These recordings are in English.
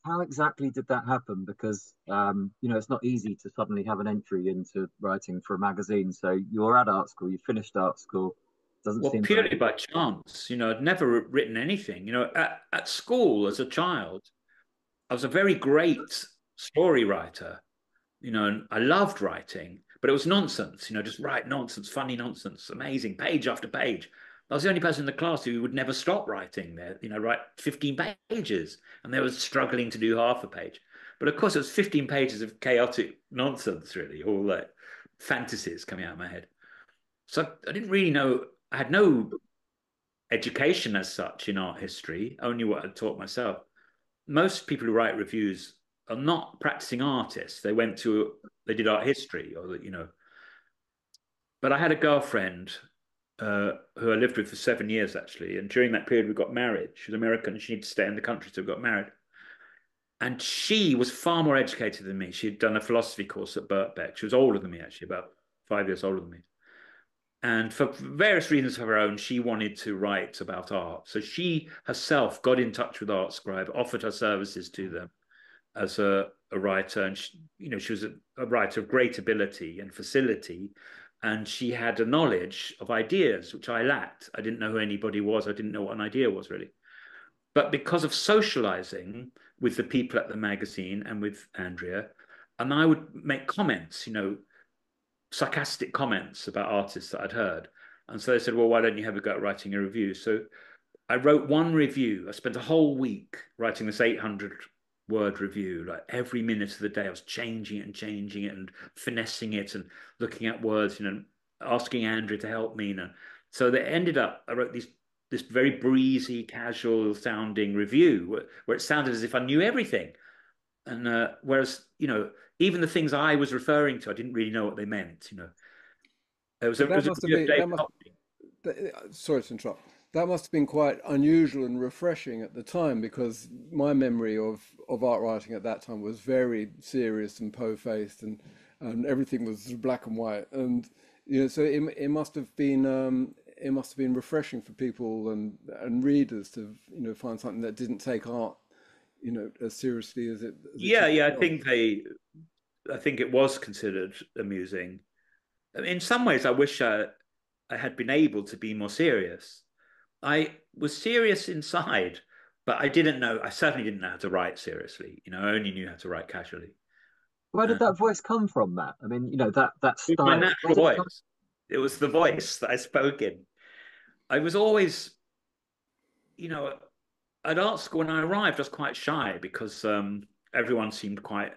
how exactly did that happen? Because it's not easy to suddenly have an entry into writing for a magazine. So you're at art school, you finished art school. Doesn't Well, seem purely very. by chance. I'd never written anything. At school as a child, I was a very great story writer. And I loved writing, but it was nonsense. Just write nonsense, funny nonsense, amazing, page after page. I was the only person in the class who would never stop writing there, write 15 pages, and they were struggling to do half a page. But of course, it was 15 pages of chaotic nonsense, really, all like fantasies coming out of my head. So I didn't really know, I had no education as such in art history, only what I'd taught myself. Most people who write reviews are not practicing artists. They did art history or. But I had a girlfriend who I lived with for 7 years actually, and during that period we got married. She was American and she needed to stay in the country, so we got married. And she was far more educated than me. She had done a philosophy course at Birkbeck. She was older than me actually, about 5 years older than me. And for various reasons of her own, she wanted to write about art. So she herself got in touch with ArtScribe, offered her services to them as a writer. And she was a writer of great ability and facility. And she had a knowledge of ideas, which I lacked. I didn't know who anybody was. I didn't know what an idea was really. But because of socializing with the people at the magazine and with Andrea, and I would make comments, sarcastic comments about artists that I'd heard. And so they said, well, why don't you have a go at writing a review? So I wrote one review. I spent a whole week writing this 800-word review. Like every minute of the day, I was changing it and finessing it and looking at words, asking Andrea to help me. So they ended up, I wrote this very breezy, casual sounding review where it sounded as if I knew everything. And whereas, even the things I was referring to, I didn't really know what they meant. But It that was a must have review of been Dave that must. Cockney. Sorry to interrupt. That must have been quite unusual and refreshing at the time because my memory of art writing at that time was very serious and po-faced and everything was black and white and so it must have been refreshing for people and readers to find something that didn't take art as seriously as it Yeah, should be yeah, done. I think it was considered amusing. In some ways, I wish I had been able to be more serious. I was serious inside, but I certainly didn't know how to write seriously. I only knew how to write casually. Where did And that voice come from, Matt? I mean, that it was my style. Where natural did it come? voice. It was the voice that I spoke in. I was always, you know, at art school when I arrived, I was quite shy because everyone seemed quite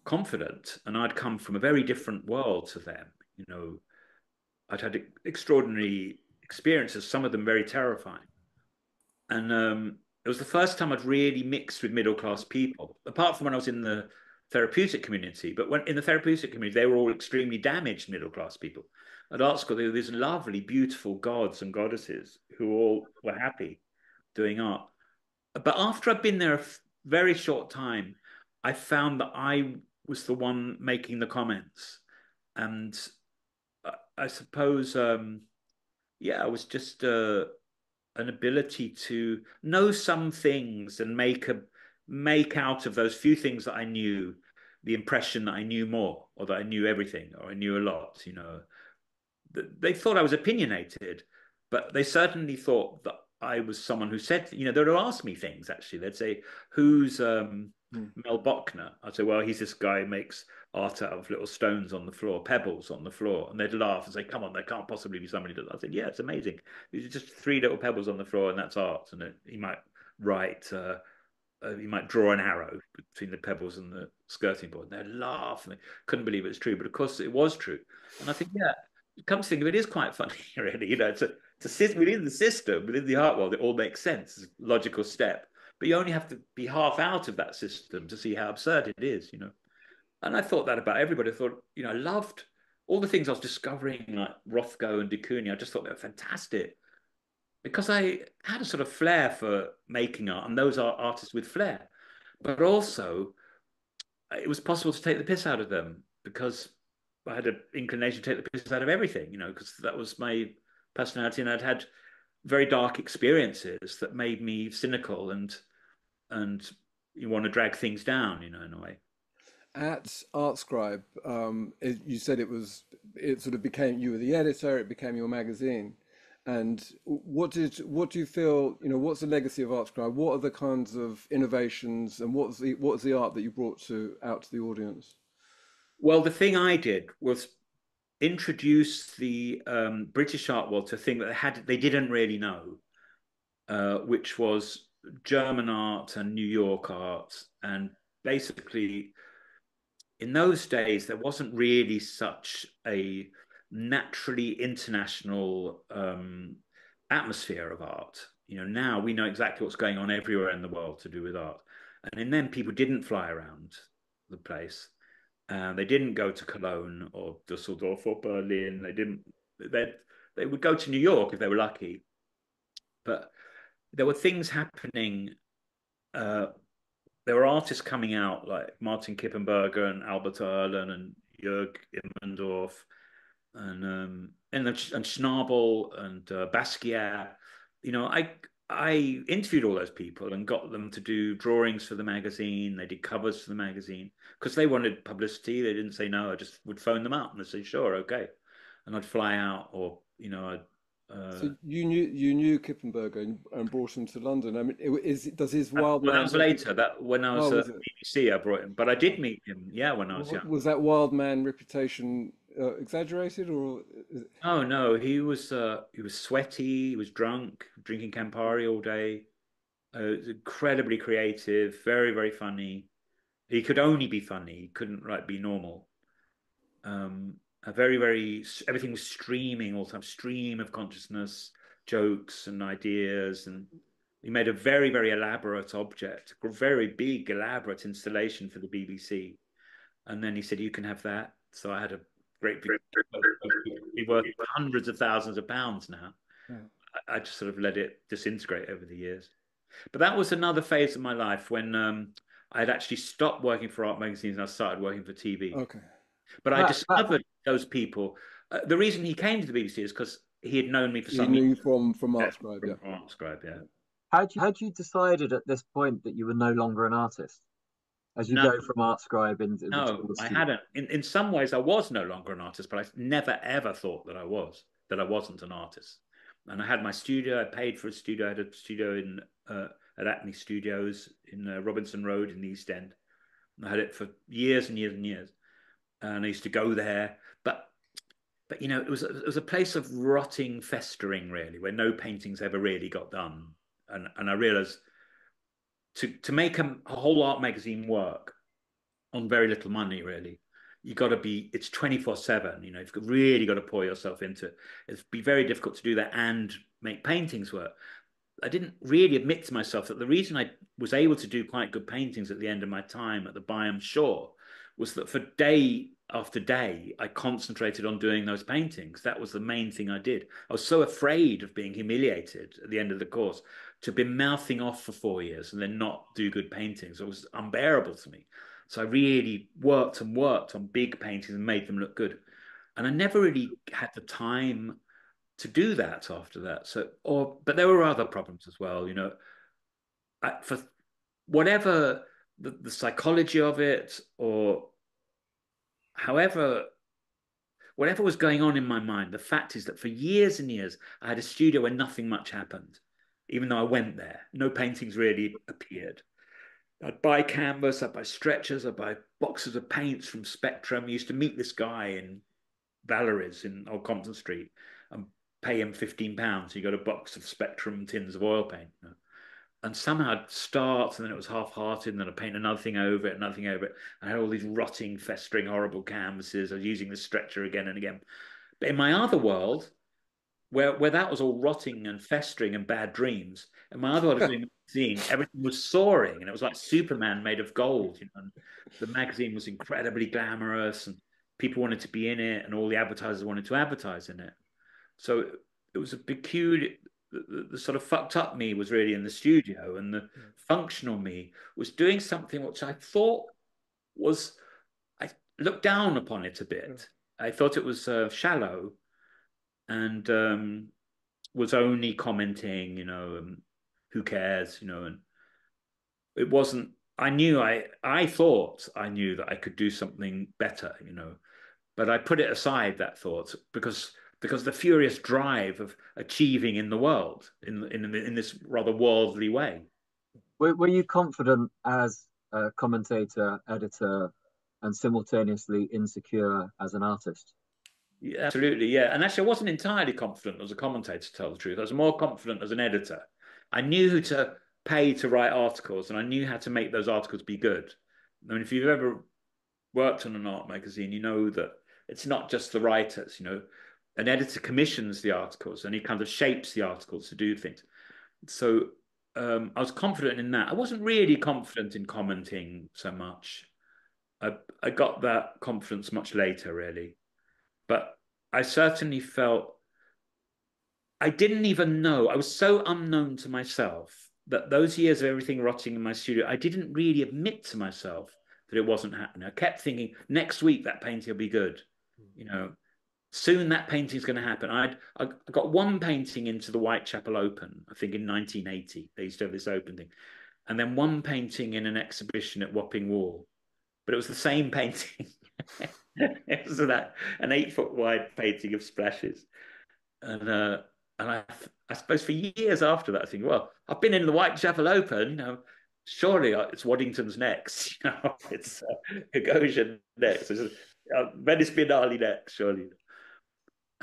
confident, and I'd come from a very different world to them. I'd had extraordinary experiences, some of them very terrifying. And it was the first time I'd really mixed with middle class people, apart from when I was in the therapeutic community. But when in the therapeutic community, they were all extremely damaged middle class people. At art school, there were these lovely, beautiful gods and goddesses who all were happy doing art. But after I'd been there a very short time, I found that I was the one making the comments. And I suppose, yeah, I was just an ability to know some things and make out of those few things that I knew the impression that I knew more or that I knew everything or I knew a lot. They thought I was opinionated, but they certainly thought that I was someone who said, they would ask me things actually. They'd say, who's Hmm. Mel Bochner? I'd say, well, he's this guy who makes art out of little stones on the floor, pebbles on the floor. And they'd laugh and say, come on, there can't possibly be somebody that. I said, yeah, it's amazing. It's just three little pebbles on the floor and that's art. And he might write, he might draw an arrow between the pebbles and the skirting board. And they'd laugh and they couldn't believe it was true. But of course, it was true. And I think, yeah, come to think of it, it is quite funny, really. To sit within the system, within the art world, it all makes sense, it's a logical step. But you only have to be half out of that system to see how absurd it is. And I thought that about everybody. I thought, I loved all the things I was discovering, like Rothko and de Kooning. I just thought they were fantastic because I had a sort of flair for making art, and those are artists with flair. But also, it was possible to take the piss out of them because I had an inclination to take the piss out of everything, because that was my personality, and I'd had very dark experiences that made me cynical and you want to drag things down, in a way. At ArtScribe, you said it sort of became, you were the editor, it became your magazine. And what do you feel, what's the legacy of ArtScribe? What are the kinds of innovations and what's the art that you brought out to the audience? Well, the thing I did was introduce the British art world to a thing that they didn't really know, which was German art and New York art. And basically, in those days, there wasn't really such a naturally international atmosphere of art. Now we know exactly what's going on everywhere in the world to do with art. And in them, people didn't fly around the place. They didn't go to Cologne or Dusseldorf or Berlin. They they would go to New York if they were lucky. But there were things happening. Uh, there were artists coming out like Martin Kippenberger and Albert Erlen and Jörg Immendorf and Schnabel and Basquiat. I interviewed all those people and got them to do drawings for the magazine. They did covers for the magazine because they wanted publicity. They didn't say no. I just would phone them up and they'd say sure, okay, and I'd fly out or I'd. So you knew Kippenberger and brought him to London. I mean, does his wild Well, that man? was later. That when I Oh, was was at it? BBC, I brought him, but I did meet him. Yeah, when I was young. Was that wild man reputation exaggerated, or Oh no, he was sweaty, he was drunk, drinking Campari all day. He was incredibly creative, very, very funny. He could only be funny. He couldn't like be normal. A very, very everything was streaming all the time, stream of consciousness, jokes and ideas, and he made a very, very elaborate object, a very big, elaborate installation for the BBC. And then he said, "You can have that." So I had a great big, be worth hundreds of thousands of pounds now. yeah. I just sort of let it disintegrate over the years. But that was another phase of my life when I had actually stopped working for art magazines and I started working for TV. Okay. But I That discovered those people. The reason he came to the BBC is because he had known me for He some years knew from ArtScribe, yeah. from Artscribe, yeah. Had you decided at this point that you were no longer an artist as you No, go from art scribe into no, towards I TV? hadn't. In some ways, I was no longer an artist, but I never ever thought that that I wasn't an artist. And I had my studio. I paid for a studio. I had a studio in at Acme Studios in Robinson Road in the East End. And I had it for years and years and years, and I used to go there. But it was a place of rotting, festering, really, where no paintings ever really got done. And I realized to make a whole art magazine work on very little money, really. You got to be, it's 24/7. You've really got to pour yourself into it. It'd be very difficult to do that and make paintings work. I didn't really admit to myself that the reason I was able to do quite good paintings at the end of my time at the Byam Shore was that for day after day, I concentrated on doing those paintings. That was the main thing I did. I was so afraid of being humiliated at the end of the course to be mouthing off for 4 years and then not do good paintings. It was unbearable to me. So I really worked and worked on big paintings and made them look good. And I never really had the time to do that after that. But there were other problems as well. For whatever the psychology of it, or however, whatever was going on in my mind, the fact is that for years and years, I had a studio where nothing much happened. Even though I went there, no paintings really appeared. I'd buy canvas, I'd buy stretchers, I'd buy boxes of paints from Spectrum. I used to meet this guy in Valerie's in Old Compton Street and pay him £15. He got a box of Spectrum tins of oil paint. And somehow I'd start, and then it was half-hearted, and then I'd paint another thing over it, another thing over it. I had all these rotting, festering, horrible canvases. I was using the stretcher again and again. But in my other world, where that was all rotting and festering and bad dreams, in my other world of doing the magazine, everything was soaring, and it was like Superman made of gold. And the magazine was incredibly glamorous, and people wanted to be in it, and all the advertisers wanted to advertise in it. So it was a peculiar. The sort of fucked up me was really in the studio, and the functional me was doing something which I thought was, I looked down upon it a bit. I thought it was shallow and was only commenting, who cares, and it wasn't. I thought I knew that I could do something better, you know, but I put it aside, that thought, because the furious drive of achieving in the world in this rather worldly way. Were you confident as a commentator, editor, and simultaneously insecure as an artist? Yeah, absolutely, yeah. And actually, I wasn't entirely confident as a commentator, to tell the truth. I was more confident as an editor. I knew who to pay to write articles, and I knew how to make those articles be good. I mean, if you've ever worked on an art magazine, you know that it's not just the writers. You know, an editor commissions the articles, and he kind of shapes the articles to do things. So I was confident in that. I wasn't really confident in commenting so much. I got that confidence much later, really. But I certainly felt I didn't even know. I was so unknown to myself that those years of everything rotting in my studio, I didn't really admit to myself that it wasn't happening. I kept thinking, next week that painting will be good. You know, soon that painting's going to happen. I got one painting into the Whitechapel Open, I think in 1980. They used to have this open thing. And then one painting in an exhibition at Wapping Wall. But it was the same painting. It was an 8 foot wide painting of splashes. And I suppose for years after that, I think, well, I've been in the Whitechapel Open, you know, surely it's Waddington's next, you know, it's Gagosian next, it's Venice Biennale next, surely.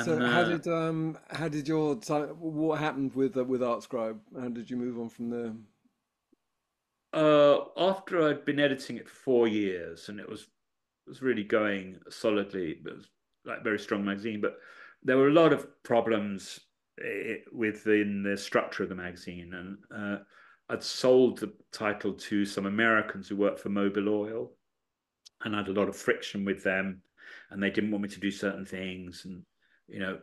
So And how did your time, what happened with ArtScribe? How did you move on from there? after I'd been editing it for 4 years, and it was really going solidly. It was like a very strong magazine, but there were a lot of problems within the structure of the magazine, and I'd sold the title to some Americans who worked for Mobil Oil, and I had a lot of friction with them, and they didn't want me to do certain things, and you know,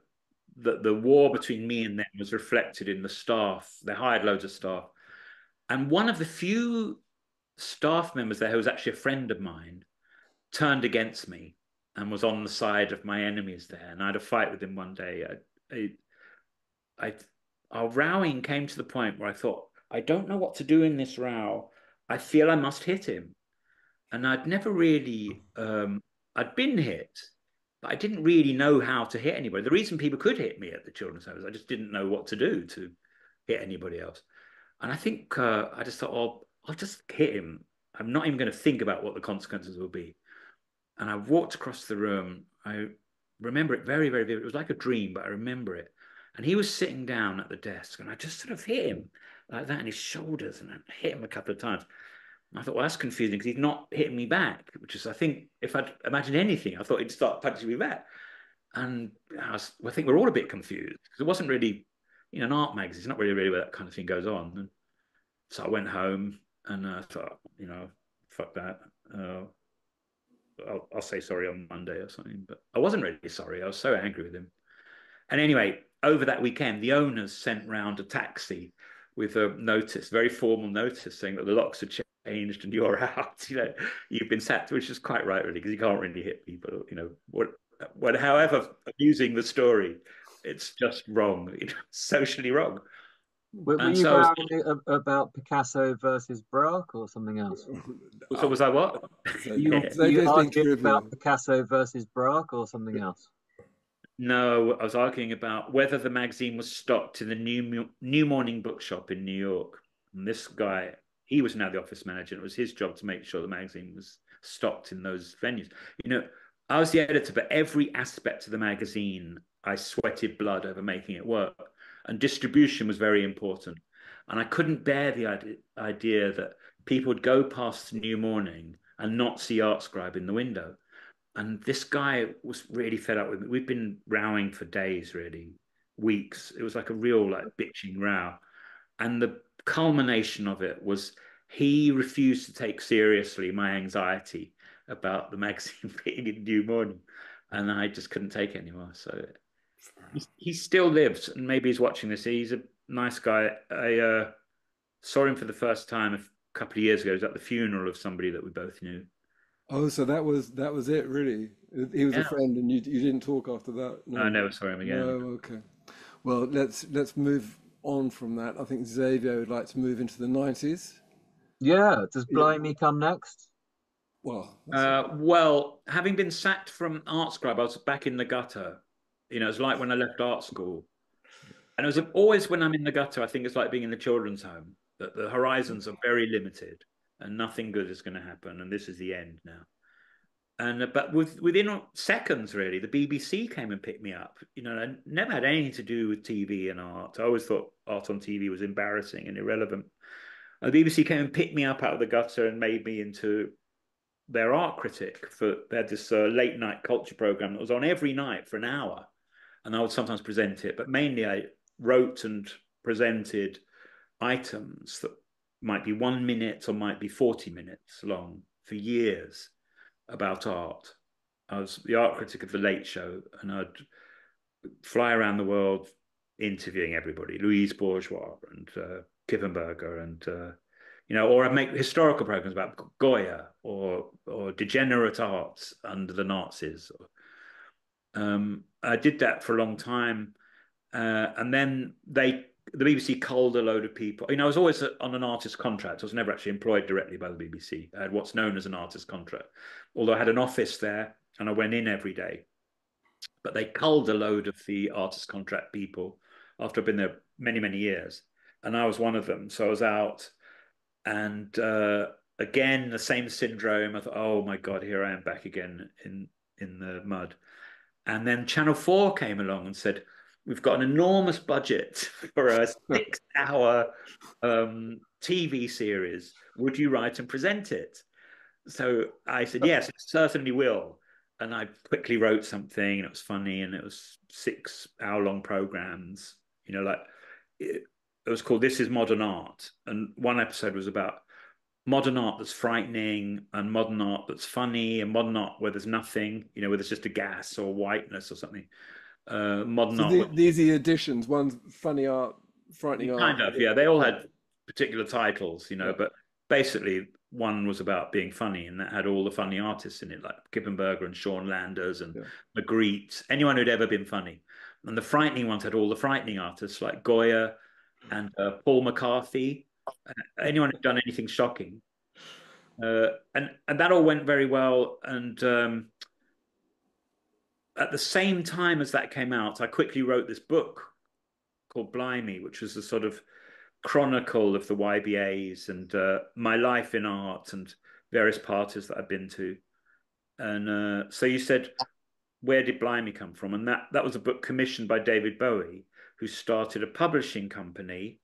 the war between me and them was reflected in the staff. They hired loads of staff, and one of the few staff members there who was actually a friend of mine turned against me and was on the side of my enemies there. And I had a fight with him one day. I, our rowing came to the point where I thought, I don't know what to do in this row. I feel I must hit him. And I'd never really, I'd been hit, but I didn't really know how to hit anybody. The reason people could hit me at the children's home is I just didn't know what to do to hit anybody else. And I think I just thought, oh, I'll just hit him. I'm not even going to think about what the consequences will be. And I walked across the room. I remember it very, very vividly. It was like a dream, but I remember it. And he was sitting down at the desk, and I just sort of hit him like that in his shoulders, and I hit him a couple of times. And I thought, well, that's confusing because he's not hitting me back, which is, I think, if I'd imagined anything, I thought he'd start punching me back. And I think we're all a bit confused because it wasn't really, in an art magazine, it's not really where that kind of thing goes on. And so I went home and I thought, fuck that. I'll say sorry on Monday or something. But I wasn't really sorry. I was so angry with him. And anyway, over that weekend, the owners sent round a taxi with a notice, very formal notice, saying that the locks had changed and you're out. You've been sacked, which is quite right, really, because you can't really hit people. However amusing the story, it's just wrong, socially wrong. Were And you so, rowing about Picasso versus Braque or something else? so was I what? So You, they've you been arguing trivial. about Picasso versus Braque or something else? No, I was arguing about whether the magazine was stocked in the New Morning Bookshop in New York. And this guy, he was now the office manager, and it was his job to make sure the magazine was stocked in those venues. I was the editor, but every aspect of the magazine, I sweated blood over making it work. And distribution was very important. And I couldn't bear the idea that people would go past the New Morning and not see ArtScribe in the window. And this guy was really fed up with me. We'd been rowing for days, really, weeks. It was like a real bitching row. And the culmination of it was he refused to take seriously my anxiety about the magazine being in New Morning. And I just couldn't take it anymore. So he still lives, and maybe he's watching this. He's a nice guy. I saw him for the first time a couple of years ago. It was at the funeral of somebody that we both knew. Oh, so that was it, really. He was a Yeah, friend, and you didn't talk after that. I No, never saw him no. again. Okay. Well, let's move on from that. I think Xavier would like to move into the 90s. Yeah. Does Yeah. Blimey come next? Well, Well, having been sacked from art scribe, I was back in the gutter. You know, it's like when I left art school. And it was always when I'm in the gutter, I think it's like being in the children's home, that the horizons are very limited and nothing good is going to happen. And this is the end now. And but within seconds, really, the BBC came and picked me up. You know, I never had anything to do with TV and art. I always thought art on TV was embarrassing and irrelevant. And the BBC came and picked me up out of the gutter and made me into their art critic. For they had this late night culture program that was on every night for an hour, and I would sometimes present it, but mainly I wrote and presented items that might be 1 minute or might be 40 minutes long for years about art. I was the art critic of the Late Show, and I'd fly around the world interviewing everybody, Louise Bourgeois and Kippenberger, and you know, or I'd make historical programs about Goya or degenerate arts under the Nazis. I did that for a long time, and then the BBC culled a load of people. You know, I was always on an artist contract. I was never actually employed directly by the BBC. I had what's known as an artist contract, although I had an office there and I went in every day. But they culled a load of the artist contract people after I'd been there many, many years. And I was one of them. So I was out, and again, the same syndrome. I thought, oh my God, here I am back again in the mud. And then Channel 4 came along and said, we've got an enormous budget for a 6 hour TV series. Would you write and present it? So I said, yes, it certainly will. And I quickly wrote something, and it was funny, and it was 6 hour long programs, you know, like it was called This is Modern Art. And one episode was about modern art that's frightening, and modern art that's funny, and modern art where there's nothing, you know, where there's just a gas or whiteness or something. Modern so art, these are the additions. One's funny art, frightening art. kind of, yeah. They all had particular titles, you know, yeah. But basically one was about being funny, and that had all the funny artists in it, like Kippenberger and Sean Landers and Magritte, anyone who'd ever been funny. And the frightening ones had all the frightening artists like Goya and Paul McCarthy, anyone who'd done anything shocking. And that all went very well. And at the same time as that came out, I quickly wrote this book called Blimey, which was a sort of chronicle of the YBAs and my life in art and various parties that I've been to. And so you said, where did Blimey come from? And that was a book commissioned by David Bowie, who started a publishing company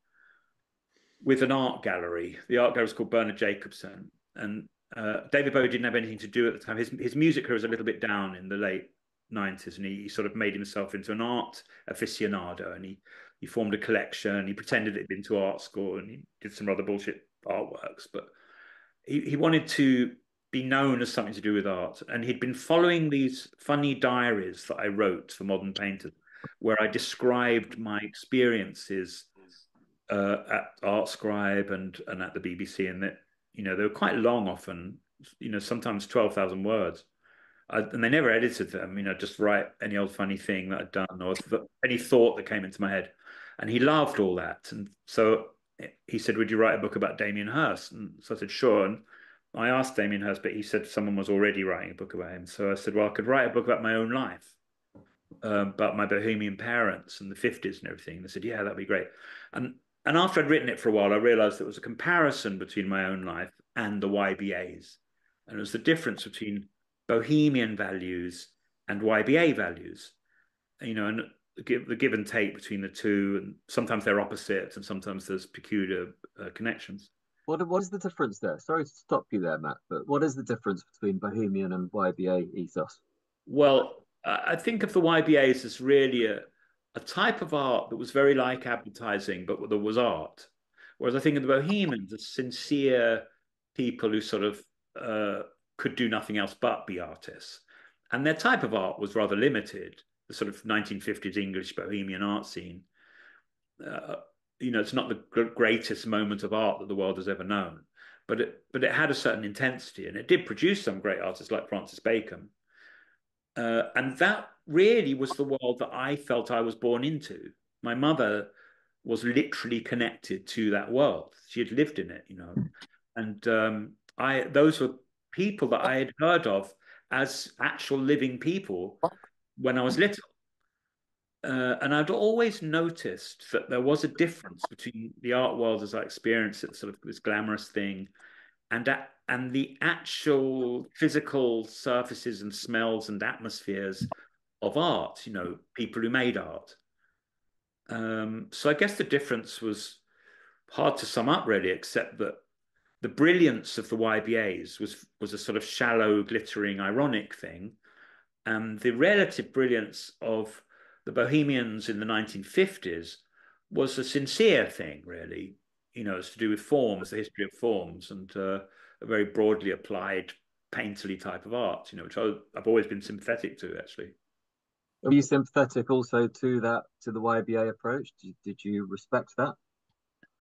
with an art gallery. The art gallery was called Bernard Jacobson. And David Bowie didn't have anything to do at the time. His music career was a little bit down in the late 90s, and he sort of made himself into an art aficionado, and he formed a collection. He pretended he'd been to art school, and he did some rather bullshit artworks, but he wanted to be known as something to do with art. And he'd been following these funny diaries that I wrote for modern painters, where I described my experiences at Art Scribe and at the BBC, and that, you know, they were quite long often, you know, sometimes 12,000 words. And they never edited them, you know, just write any old funny thing that I'd done or any thought that came into my head. And he loved all that. And so he said, would you write a book about Damien Hirst? And so I said, sure. And I asked Damien Hirst, but he said someone was already writing a book about him. So I said, well, I could write a book about my own life, about my Bohemian parents and the 50s and everything. And they said, yeah, that'd be great. And after I'd written it for a while, I realized there was a comparison between my own life and the YBAs. And it was the difference between Bohemian values and YBA values, you know, and the give and take between the two, and sometimes they're opposite, and sometimes there's peculiar connections. What is the difference there? Sorry to stop you there, Matt, but what is the difference between Bohemian and YBA ethos? Well, I think of the YBAs as really a type of art that was very like advertising, but that was art. Whereas I think of the Bohemians as sincere people who sort of could do nothing else but be artists. And their type of art was rather limited, the sort of 1950s English Bohemian art scene. You know, it's not the greatest moment of art that the world has ever known, but it had a certain intensity, and it did produce some great artists like Francis Bacon. And that really was the world that I felt I was born into. My mother was literally connected to that world. She had lived in it, you know. And those were people that I had heard of as actual living people when I was little. And I'd always noticed that there was a difference between the art world as I experienced it, sort of this glamorous thing, and the actual physical surfaces and smells and atmospheres of art, you know, people who made art. So I guess the difference was hard to sum up really, except that the brilliance of the YBAs was a sort of shallow, glittering, ironic thing, and the relative brilliance of the Bohemians in the 1950s was a sincere thing, really. You know, it's to do with forms, the history of forms, and a very broadly applied painterly type of art. You know, which I've always been sympathetic to, actually. Were you sympathetic also to that, to the YBA approach? Did you respect that?